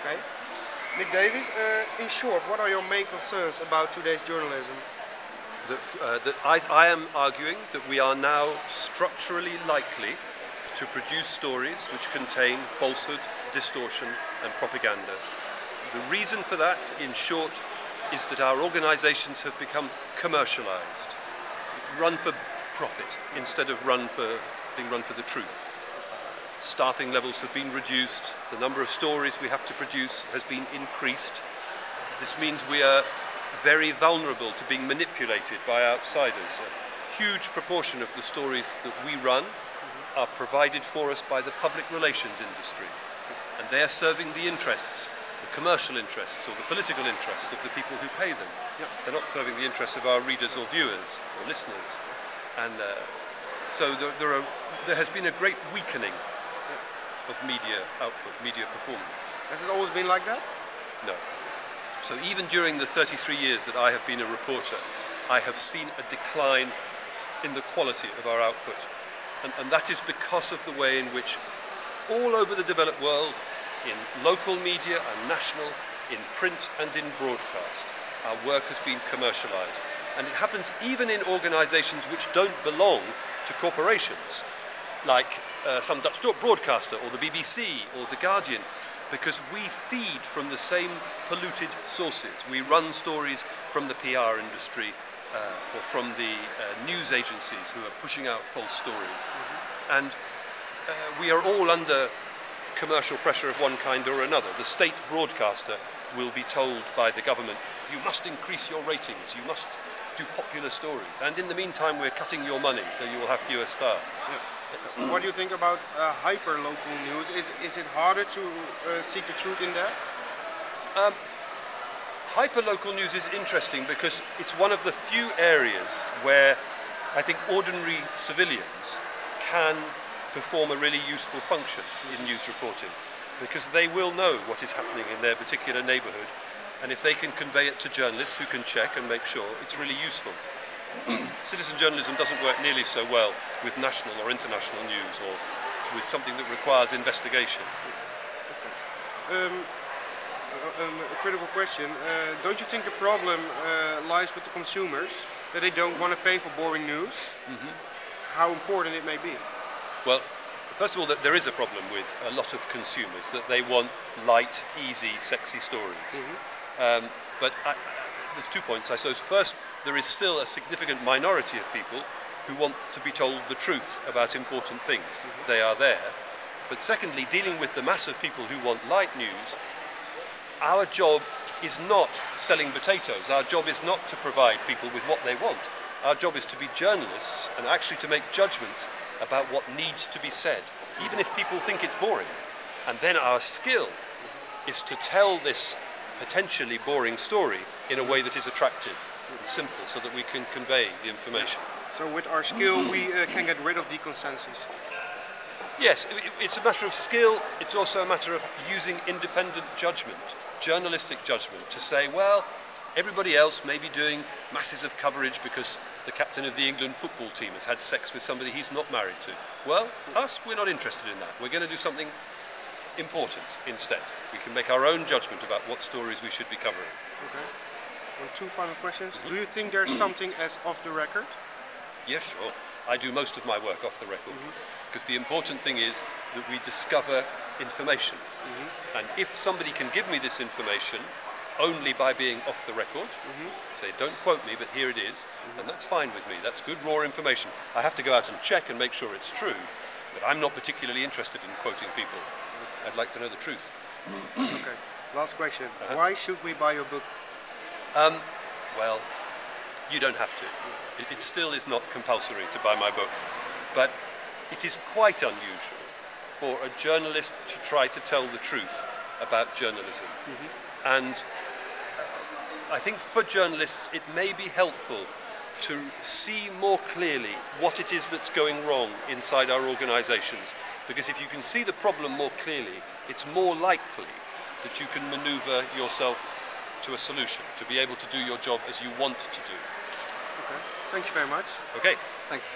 Okay. Nick Davies, in short, what are your main concerns about today's journalism? I am arguing that we are now structurally likely to produce stories which contain falsehood, distortion and propaganda. The reason for that, in short, is that our organisations have become commercialised, run for profit instead of being run for the truth. Staffing levels have been reduced, the number of stories we have to produce has been increased. This means we are very vulnerable to being manipulated by outsiders. A huge proportion of the stories that we run are provided for us by the public relations industry, and they are serving the interests, the commercial interests or the political interests of the people who pay them. They're not serving the interests of our readers or viewers or listeners. And so there has been a great weakening of media output, media performance. Has it always been like that? No. So even during the 33 years that I have been a reporter, I have seen a decline in the quality of our output. And that is because of the way in which all over the developed world, in local media and national, in print and in broadcast, our work has been commercialised. And it happens even in organisations which don't belong to corporations, like some Dutch broadcaster or the BBC or the Guardian, because we feed from the same polluted sources. We run stories from the PR industry or from the news agencies who are pushing out false stories. And we are all under commercial pressure of one kind or another. The state broadcaster will be told by the government, you must increase your ratings, you must do popular stories, and in the meantime we're cutting your money so you will have fewer staff. What do you think about hyper-local news? Is it harder to seek the truth in there? Hyper-local news is interesting because it's one of the few areas where I think ordinary civilians can perform a really useful function in news reporting, because they will know what is happening in their particular neighbourhood, and if they can convey it to journalists who can check and make sure, it's really useful. Citizen journalism doesn't work nearly so well with national or international news or with something that requires investigation. A critical question. Don't you think the problem lies with the consumers, that they don't want to pay for boring news, how important it may be? Well, first of all, there is a problem with a lot of consumers, that they want light, easy, sexy stories. But there's 2 points, I suppose. First, there is still a significant minority of people who want to be told the truth about important things. They are there. But secondly, dealing with the mass of people who want light news, our job is not selling potatoes. Our job is not to provide people with what they want. Our job is to be journalists and actually to make judgments about what needs to be said, even if people think it's boring. And then our skill is to tell this potentially boring story in a way that is attractive and simple, so that we can convey the information. So with our skill we can get rid of the consensus? Yes, it's a matter of skill. It's also a matter of using independent judgment, journalistic judgment, to say, well, everybody else may be doing masses of coverage because the captain of the England football team has had sex with somebody he's not married to. Well, us, we're not interested in that. We're going to do something important instead. We can make our own judgment about what stories we should be covering. Okay. And 2 final questions. Do you think there's something as off the record? Yes, sure. I do most of my work off the record, because the important thing is that we discover information. And if somebody can give me this information only by being off the record, say, don't quote me, but here it is, then that's fine with me. That's good raw information. I have to go out and check and make sure it's true, but I'm not particularly interested in quoting people. I'd like to know the truth. Okay, last question. Why should we buy your book? Well, you don't have to. It still is not compulsory to buy my book, but it is quite unusual for a journalist to try to tell the truth about journalism. And I think for journalists it may be helpful to see more clearly what it is that's going wrong inside our organisations, because if you can see the problem more clearly, it's more likely that you can manoeuvre yourself to a solution, to be able to do your job as you want to do. Okay, thank you very much. Okay, thank you.